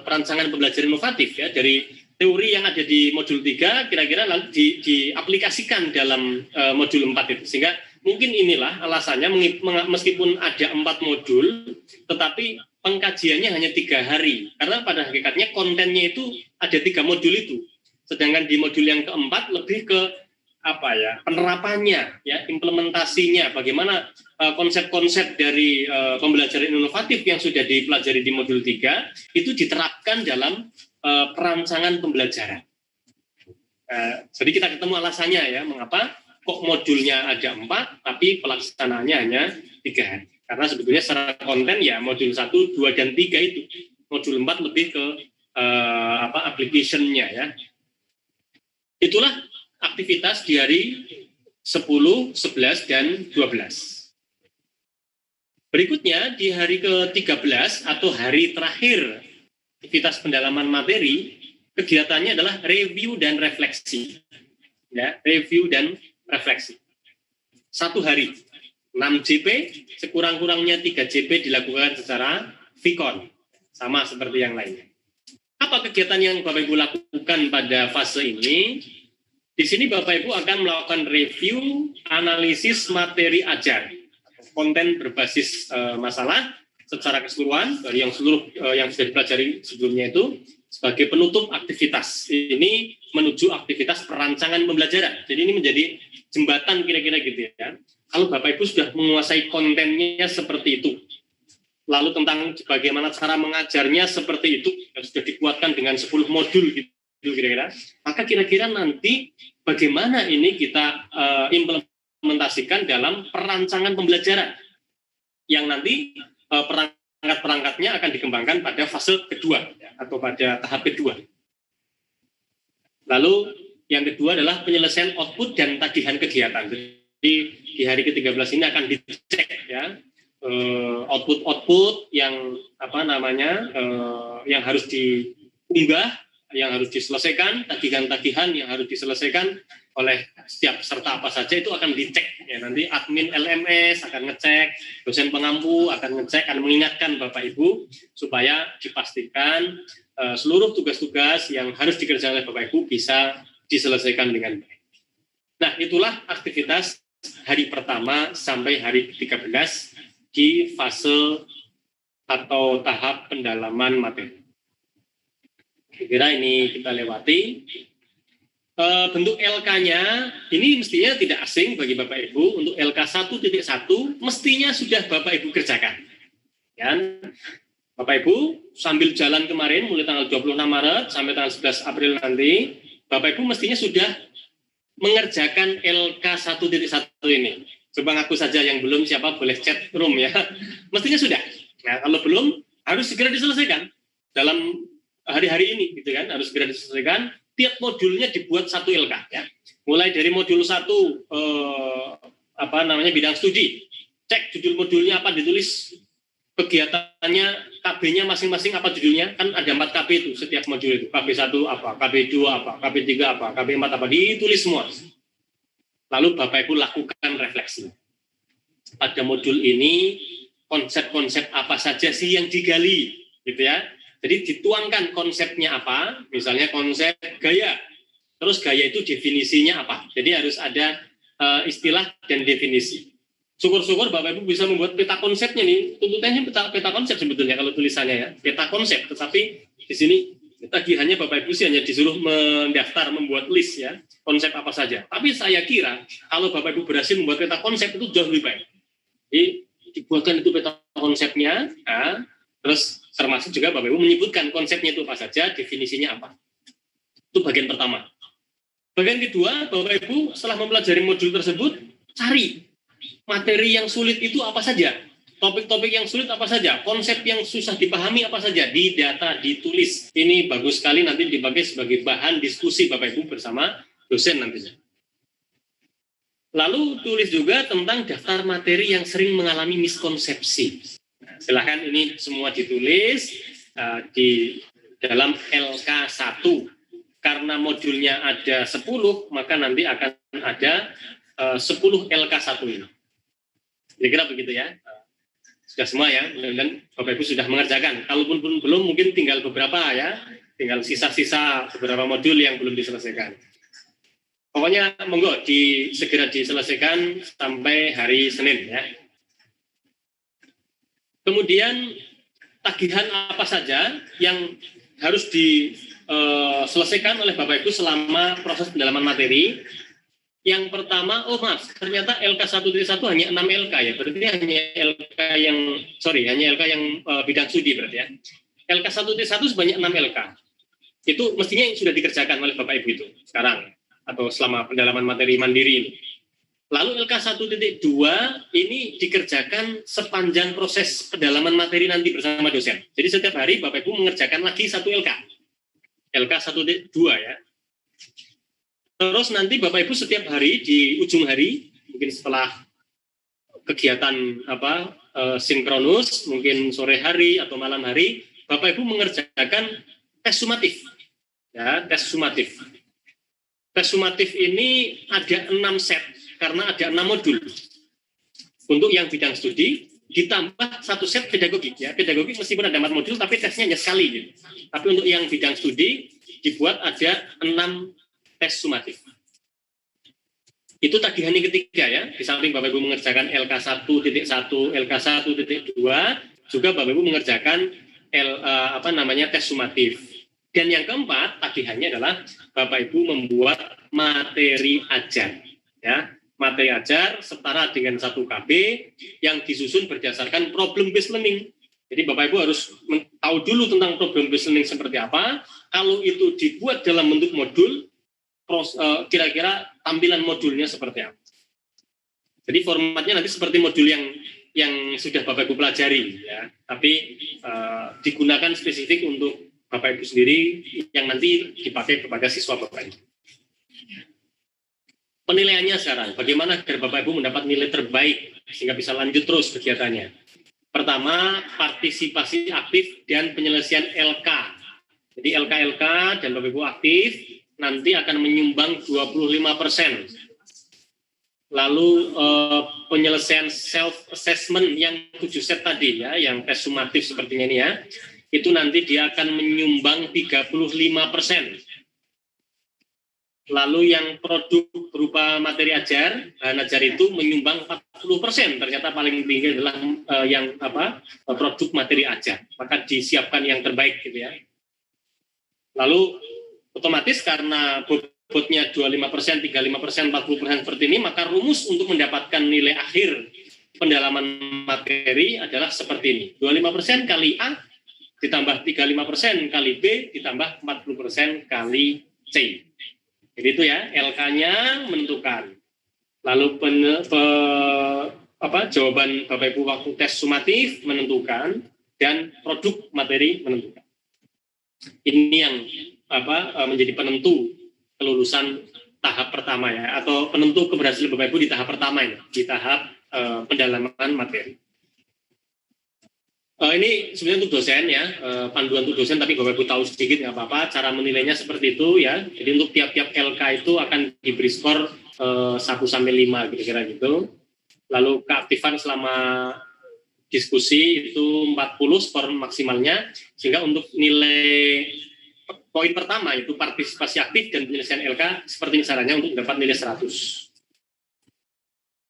perancangan pembelajaran inovatif ya, dari teori yang ada di modul 3 kira-kira lalu diaplikasikan dalam modul 4 itu. Sehingga mungkin inilah alasannya meskipun ada 4 modul tetapi pengkajiannya hanya 3 hari. Karena pada hakikatnya kontennya itu ada 3 modul itu. Sedangkan di modul yang keempat lebih ke penerapannya ya, implementasinya, bagaimana konsep-konsep dari pembelajaran inovatif yang sudah dipelajari di modul 3 itu diterapkan dalam perancangan pembelajaran. Jadi kita ketemu alasannya ya, mengapa kok modulnya ada 4 tapi pelaksanaannya hanya 3 hari. Karena sebetulnya secara konten ya modul 1, 2, dan 3 itu. Modul 4 lebih ke application-nya ya. Itulah aktivitas di hari 10, 11, dan 12. Berikutnya di hari ke-13 atau hari terakhir aktivitas pendalaman materi, kegiatannya adalah review dan refleksi. Ya, review dan refleksi. 1 hari, 6 JP, sekurang-kurangnya 3 JP dilakukan secara VCon, sama seperti yang lainnya. Apa kegiatan yang Bapak Ibu lakukan pada fase ini? Di sini Bapak Ibu akan melakukan review, analisis materi ajar, konten berbasis masalah secara keseluruhan dari yang sudah dipelajari sebelumnya itu sebagai penutup aktivitas. Ini menuju aktivitas perancangan pembelajaran. Jadi ini menjadi jembatan kira-kira gitu ya. Kalau Bapak Ibu sudah menguasai kontennya seperti itu, lalu tentang bagaimana cara mengajarnya seperti itu, yang sudah dikuatkan dengan 10 modul gitu Ibu kira-kira. Maka kira-kira nanti bagaimana ini kita implementasikan dalam perancangan pembelajaran yang nanti perangkat-perangkatnya akan dikembangkan pada fase kedua atau pada tahap kedua. Lalu yang kedua adalah penyelesaian output dan tagihan kegiatan. Jadi di hari ke-13 ini akan dicek ya output yang yang harus diunggah, yang harus diselesaikan, tagihan-tagihan yang harus diselesaikan oleh setiap peserta apa saja itu akan dicek ya. Nanti admin LMS akan ngecek, dosen pengampu akan ngecek, akan mengingatkan Bapak Ibu supaya dipastikan seluruh tugas-tugas yang harus dikerjakan oleh Bapak Ibu bisa diselesaikan dengan baik. Nah, itulah aktivitas hari pertama sampai hari 13 di fase atau tahap pendalaman materi. Kira-kira ini kita lewati. Bentuk LK-nya ini mestinya tidak asing bagi Bapak Ibu. Untuk LK 1.1 mestinya sudah Bapak Ibu kerjakan. Ya. Bapak Ibu sambil jalan kemarin mulai tanggal 26 Maret sampai tanggal 11 April nanti, Bapak Ibu mestinya sudah mengerjakan LK 1.1 ini. Coba ngaku saja yang belum, siapa boleh chat room ya. Mestinya sudah. Nah, kalau belum harus segera diselesaikan dalam hari-hari ini gitu kan, harus segera diselesaikan. Tiap modulnya dibuat satu LK ya. Mulai dari modul 1 bidang studi. Cek judul modulnya apa, ditulis kegiatannya, KB-nya masing-masing apa judulnya, kan ada 4 KB itu setiap modul itu. KB1 apa, KB2 apa, KB3 apa, KB4 apa, ditulis semua. Lalu Bapak Ibu lakukan refleksi. Pada modul ini konsep-konsep apa saja sih yang digali gitu ya. Jadi dituangkan konsepnya apa, misalnya konsep gaya. Terus gaya itu definisinya apa. Jadi harus ada istilah dan definisi. Syukur-syukur Bapak Ibu bisa membuat peta konsepnya nih. Tuntutannya peta konsep sebetulnya kalau tulisannya ya. Peta konsep, tetapi di sini tagihannya Bapak Ibu sih hanya disuruh mendaftar, membuat list ya. Konsep apa saja. Tapi saya kira kalau Bapak Ibu berhasil membuat peta konsep itu jauh lebih baik. Jadi dibuatkan itu peta konsepnya, nah, terus termasuk juga Bapak Ibu menyebutkan konsepnya itu apa saja, definisinya apa. Itu bagian pertama. Bagian kedua, Bapak Ibu setelah mempelajari modul tersebut, cari materi yang sulit itu apa saja, topik-topik yang sulit apa saja, konsep yang susah dipahami apa saja, didata, ditulis. Ini bagus sekali nanti dipakai sebagai bahan diskusi Bapak Ibu bersama dosen nantinya. Lalu tulis juga tentang daftar materi yang sering mengalami miskonsepsi. Silahkan ini semua ditulis di dalam LK1. Karena modulnya ada 10, maka nanti akan ada 10 LK1 ini. Kira-kira begitu ya. Sudah semua ya, mudah-mudahan Bapak Ibu sudah mengerjakan. Kalaupun belum, mungkin tinggal beberapa ya. Tinggal sisa-sisa beberapa modul yang belum diselesaikan. Pokoknya monggo segera diselesaikan sampai hari Senin ya. Kemudian tagihan apa saja yang harus diselesaikan oleh Bapak Ibu selama proses pendalaman materi. Yang pertama, ternyata LK 1.1 hanya 6 LK ya. Berarti hanya LK yang bidang studi berarti ya. LK 1.1 sebanyak 6 LK. Itu mestinya yang sudah dikerjakan oleh Bapak Ibu itu sekarang atau selama pendalaman materi mandiri ini. Lalu LK 1.2 ini dikerjakan sepanjang proses pendalaman materi nanti bersama dosen. Jadi setiap hari Bapak Ibu mengerjakan lagi satu LK. LK 1.2 ya. Terus nanti Bapak Ibu setiap hari di ujung hari, mungkin setelah kegiatan sinkronus, mungkin sore hari atau malam hari, Bapak Ibu mengerjakan tes sumatif. Ya, tes sumatif. Tes sumatif ini ada 6 set. Karena ada 6 modul. Untuk yang bidang studi, ditambah 1 set pedagogik. Ya. Pedagogik meskipun ada 4 modul, tapi tesnya hanya sekali. Gitu. Tapi untuk yang bidang studi, dibuat ada 6 tes sumatif. Itu tagihan yang ketiga ya. Di samping Bapak Ibu mengerjakan LK 1.1, LK 1.2, juga Bapak Ibu mengerjakan tes sumatif. Dan yang keempat, tagihannya adalah Bapak Ibu membuat materi ajar. Ya. Materi ajar setara dengan 1 KB yang disusun berdasarkan problem based learning. Jadi Bapak Ibu harus tahu dulu tentang problem based learning seperti apa. Kalau itu dibuat dalam bentuk modul, kira-kira tampilan modulnya seperti apa. Jadi formatnya nanti seperti modul yang sudah Bapak Ibu pelajari, ya. Tapi digunakan spesifik untuk Bapak Ibu sendiri yang nanti dipakai kepada siswa Bapak Ibu. Penilaiannya sekarang, bagaimana agar Bapak Ibu mendapat nilai terbaik sehingga bisa lanjut terus kegiatannya. Pertama, partisipasi aktif dan penyelesaian LK. Jadi LK dan Bapak Ibu aktif nanti akan menyumbang 25%. Lalu penyelesaian self-assessment yang 7 set tadi ya, yang tes sumatif sepertinya ini ya, itu nanti dia akan menyumbang 35%. Lalu yang produk berupa materi ajar, bahan ajar itu menyumbang 40%. Ternyata paling tinggi adalah produk materi ajar. Maka disiapkan yang terbaik gitu ya. Lalu otomatis karena bobotnya 25%, 35%, 40% seperti ini, maka rumus untuk mendapatkan nilai akhir pendalaman materi adalah seperti ini. 25% kali A ditambah 35% kali B ditambah 40% kali C. Jadi itu ya, LK-nya menentukan. Lalu jawaban Bapak Ibu waktu tes sumatif menentukan, dan produk materi menentukan. Ini yang menjadi penentu kelulusan tahap pertama ya, atau penentu keberhasilan Bapak Ibu di tahap pertama ini, di tahap pendalaman materi. Ini sebenarnya untuk dosen ya, panduan untuk dosen, tapi Bapak Ibu tahu sedikit nggak apa-apa, cara menilainya seperti itu ya. Jadi untuk tiap-tiap LK itu akan diberi skor 1-5 kira-kira gitu. Lalu keaktifan selama diskusi itu 40 skor maksimalnya, sehingga untuk nilai poin pertama itu partisipasi aktif dan penyelesaian LK seperti ini caranya untuk dapat nilai 100.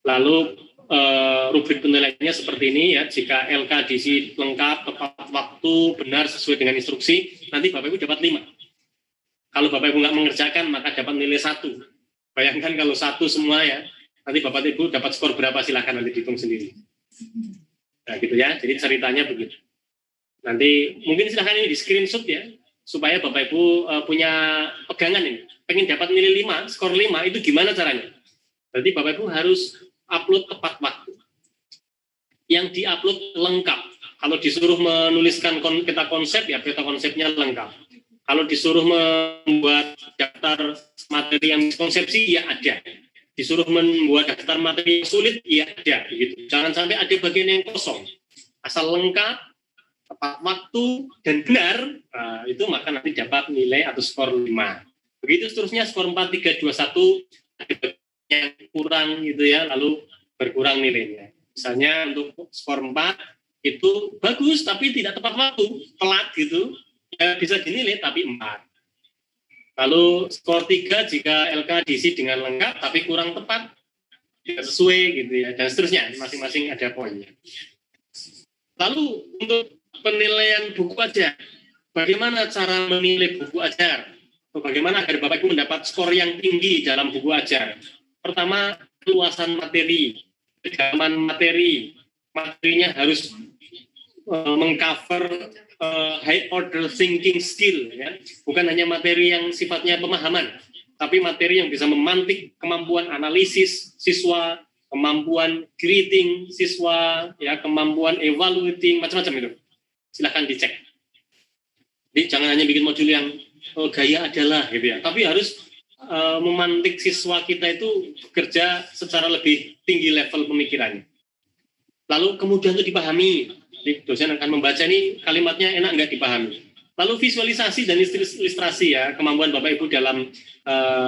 Lalu rubrik penilaiannya seperti ini ya, jika LK diisi lengkap, tepat waktu, benar sesuai dengan instruksi, nanti Bapak Ibu dapat 5. Kalau Bapak Ibu nggak mengerjakan, maka dapat nilai 1. Bayangkan kalau 1 semua ya, nanti Bapak Ibu dapat skor berapa, silahkan nanti dihitung sendiri. Nah gitu ya, jadi ceritanya begitu. Nanti mungkin silahkan ini di screenshot ya, supaya Bapak Ibu punya pegangan ini. Pengen dapat nilai 5, skor 5, itu gimana caranya? Berarti Bapak Ibu harus upload tepat waktu. Yang diupload lengkap. Kalau disuruh menuliskan peta konsep, ya peta konsepnya lengkap. Kalau disuruh membuat daftar materi yang konsepsi, ya ada. Disuruh membuat daftar materi yang sulit, ya ada. Begitu. Jangan sampai ada bagian yang kosong. Asal lengkap, tepat waktu, dan benar, itu maka nanti dapat nilai atau skor 5. Begitu seterusnya, skor 4, 3, 2, 1, ada yang kurang gitu ya, lalu berkurang nilainya. Misalnya untuk skor 4 itu bagus tapi tidak tepat waktu, telat gitu, ya bisa dinilai tapi 4. Lalu skor 3 jika LK diisi dengan lengkap tapi kurang tepat, tidak sesuai gitu ya, dan seterusnya, masing-masing ada poinnya. Lalu untuk penilaian buku ajar, bagaimana cara menilai buku ajar? Bagaimana agar Bapak Ibu mendapat skor yang tinggi dalam buku ajar? Pertama, luasan materi, kedalaman materi. Materinya harus mengcover high order thinking skill, ya. Bukan hanya materi yang sifatnya pemahaman, tapi materi yang bisa memantik kemampuan analisis siswa, kemampuan greeting siswa, ya, kemampuan evaluating, macam-macam itu. Silahkan dicek. Jadi jangan hanya bikin modul yang gaya adalah gitu ya, tapi harus memantik siswa kita itu bekerja secara lebih tinggi level pemikirannya. Lalu kemudian itu dipahami. Jadi dosen akan membaca ini kalimatnya enak nggak dipahami. Lalu visualisasi dan ilustrasi ya, kemampuan Bapak Ibu dalam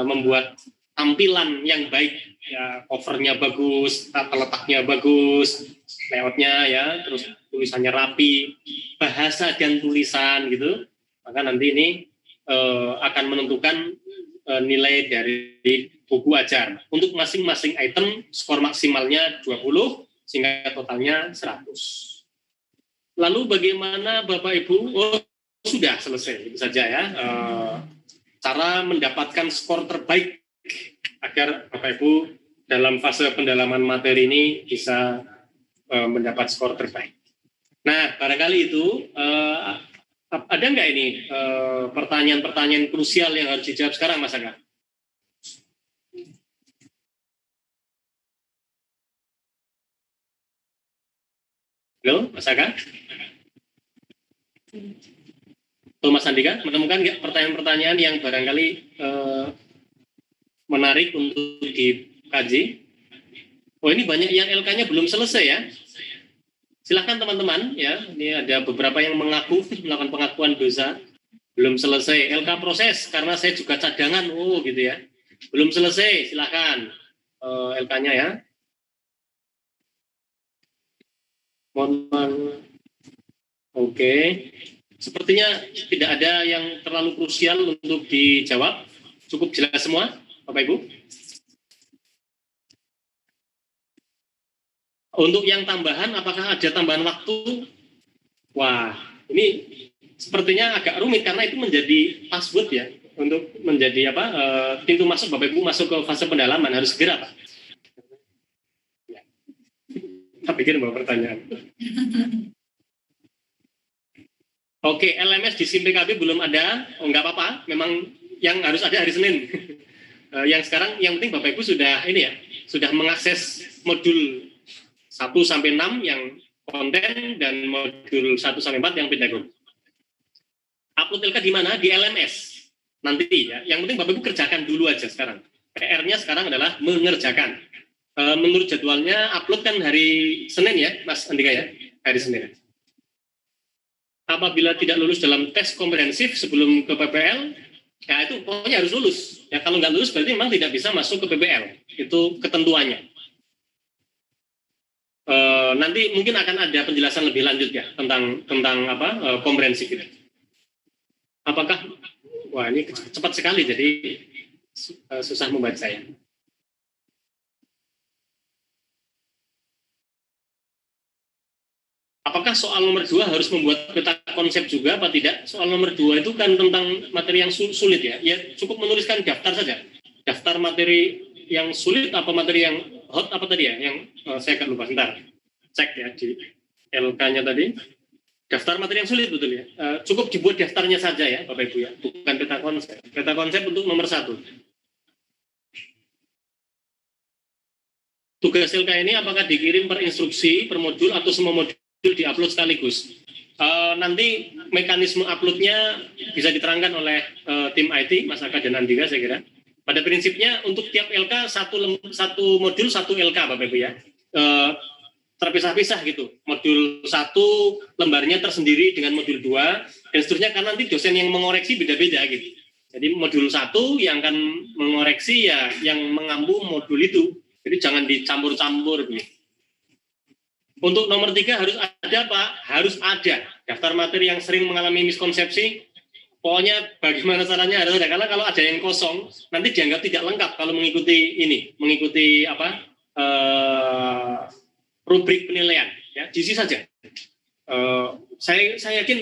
membuat tampilan yang baik, ya, covernya bagus, tata letaknya bagus, layoutnya ya, terus tulisannya rapi, bahasa dan tulisan gitu. Maka nanti ini akan menentukan nilai dari buku ajar. Untuk masing-masing item skor maksimalnya 20 sehingga totalnya 100. Lalu bagaimana Bapak Ibu? Oh, sudah selesai, itu saja ya. Cara mendapatkan skor terbaik agar Bapak Ibu dalam fase pendalaman materi ini bisa mendapat skor terbaik. Nah, barangkali itu ada nggak ini pertanyaan-pertanyaan krusial yang harus dijawab sekarang, Mas Aga? Halo, Mas Aga? Atau Mas Andika, menemukan nggak pertanyaan-pertanyaan yang barangkali menarik untuk dikaji? Oh, ini banyak yang LK-nya belum selesai ya. Silahkan teman-teman ya, ini ada beberapa yang mengaku melakukan pengakuan dosa, belum selesai LK proses karena saya juga cadangan, oh gitu ya, belum selesai, silahkan LK-nya ya. Mohon oke, sepertinya tidak ada yang terlalu krusial untuk dijawab, cukup jelas semua, Bapak Ibu. Untuk yang tambahan, apakah ada tambahan waktu? Wah, ini sepertinya agak rumit karena itu menjadi password ya untuk menjadi pintu masuk Bapak Ibu masuk ke fase pendalaman harus segera Pak. Ya. Saya pikir bahwa pertanyaan. Oke, LMS di SIM PKB belum ada, oh, nggak apa-apa, memang yang harus ada hari Senin. Yang sekarang yang penting Bapak Ibu sudah ini ya, sudah mengakses modul 1 sampai 6 yang konten dan modul 1 sampai 4 yang pedagog. Upload LK di mana? Di LMS. Nanti ya. Yang penting Bapak Ibu kerjakan dulu aja sekarang. PR-nya sekarang adalah mengerjakan. Menurut jadwalnya upload kan hari Senin ya, Mas Andika ya, hari Senin. Apabila tidak lulus dalam tes komprehensif sebelum ke PPL, ya itu pokoknya harus lulus. Ya kalau nggak lulus berarti memang tidak bisa masuk ke PPL. Itu ketentuannya. Nanti mungkin akan ada penjelasan lebih lanjut ya tentang komprehensif itu. Apakah wah ini cepat sekali jadi susah membaca ya. Apakah soal nomor 2 harus membuat peta konsep juga apa tidak? Soal nomor 2 itu kan tentang materi yang sulit ya. Ya cukup menuliskan daftar saja. Daftar materi yang sulit apa materi yang hot apa tadi ya? Yang saya agak lupa, sebentar. Cek ya di LK-nya tadi. Daftar materi yang sulit betul ya. Cukup dibuat daftarnya saja ya Bapak Ibu ya. Bukan peta konsep. Peta konsep untuk nomor 1. Tugas LK ini apakah dikirim per instruksi, per modul atau semua modul diupload sekaligus? Nanti mekanisme uploadnya bisa diterangkan oleh tim IT, Mas Aka dan Andika saya kira. Pada prinsipnya untuk tiap LK satu modul satu LK Bapak Ibu ya. Terpisah-pisah gitu. Modul 1 lembarnya tersendiri dengan modul 2 dan seterusnya karena nanti dosen yang mengoreksi beda-beda gitu. Jadi modul 1 yang akan mengoreksi ya yang mengampu modul itu. Jadi jangan dicampur-campur gitu. Untuk nomor 3 harus ada Pak, harus ada daftar materi yang sering mengalami miskonsepsi. Pokoknya bagaimana caranya harus ada, karena kalau ada yang kosong nanti dianggap tidak lengkap kalau mengikuti rubrik penilaian. Ya, diisi saja. Saya yakin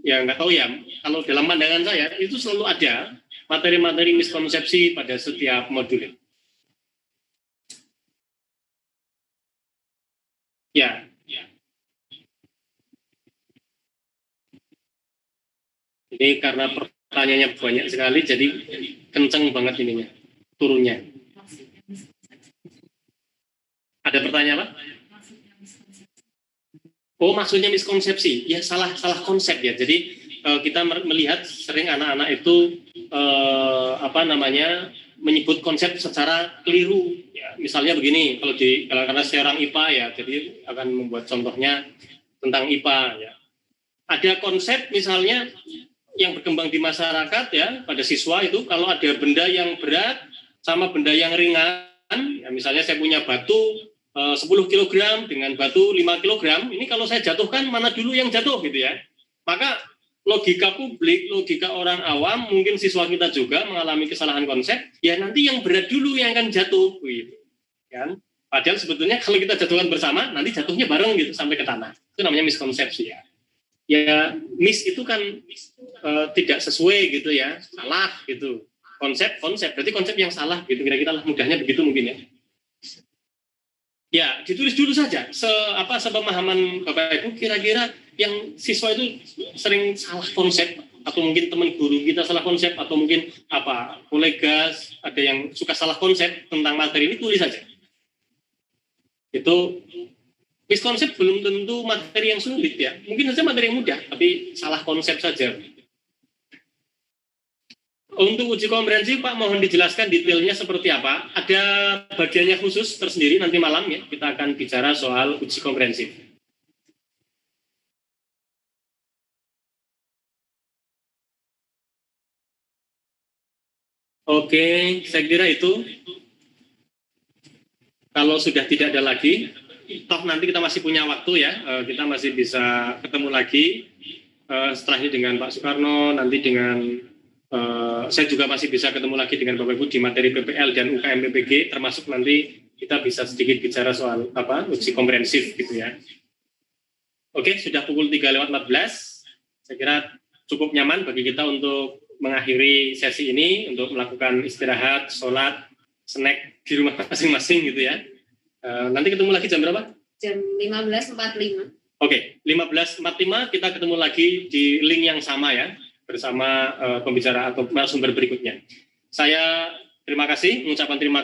ya nggak tahu ya. Kalau dalam pandangan saya itu selalu ada materi-materi miskonsepsi pada setiap modul. Ya. Ini karena pertanyaannya banyak sekali, jadi kenceng banget ininya, turunnya. Ada pertanyaan apa? Oh, maksudnya miskonsepsi. Ya salah konsep ya. Jadi kita melihat sering anak-anak itu menyebut konsep secara keliru. Ya, misalnya begini, karena saya orang IPA ya, jadi akan membuat contohnya tentang IPA ya. Ada konsep misalnya yang berkembang di masyarakat ya pada siswa itu kalau ada benda yang berat sama benda yang ringan, ya, misalnya saya punya batu 10 kg dengan batu 5 kg, ini kalau saya jatuhkan mana dulu yang jatuh gitu ya. Maka logika publik, logika orang awam, mungkin siswa kita juga mengalami kesalahan konsep, ya nanti yang berat dulu yang akan jatuh gitu. Kan? Padahal sebetulnya kalau kita jatuhkan bersama, nanti jatuhnya bareng gitu sampai ke tanah. Itu namanya miskonsepsi ya. Ya mis itu kan tidak sesuai gitu ya, salah gitu. Konsep berarti konsep yang salah gitu, kira-kira lah mudahnya begitu mungkin ya. Ya, ditulis dulu saja. Sepemahaman Bapak Ibu, kira-kira yang siswa itu sering salah konsep, atau mungkin teman guru kita salah konsep, atau mungkin kolega ada yang suka salah konsep tentang materi ini, tulis saja. Itu miskonsep belum tentu materi yang sulit ya. Mungkin saja materi yang mudah, tapi salah konsep saja. Untuk uji komprehensif, Pak, mohon dijelaskan detailnya seperti apa. Ada bagiannya khusus tersendiri nanti malam ya. Kita akan bicara soal uji komprehensif. Oke, saya kira itu. Kalau sudah tidak ada lagi, toh nanti kita masih punya waktu ya. Kita masih bisa ketemu lagi setelah ini dengan Pak Soekarno, nanti dengan saya juga masih bisa ketemu lagi dengan Bapak Ibu di materi PPL dan UKM PPG, termasuk nanti kita bisa sedikit bicara soal uji komprehensif gitu ya. Oke, sudah pukul 3:14. Saya kira cukup nyaman bagi kita untuk mengakhiri sesi ini, untuk melakukan istirahat, sholat, snack di rumah masing-masing gitu ya. Nanti ketemu lagi jam berapa? Jam 15.45. Oke, 15.45 kita ketemu lagi di link yang sama ya, bersama pembicara atau narasumber berikutnya. Saya terima kasih, mengucapkan terima kasih.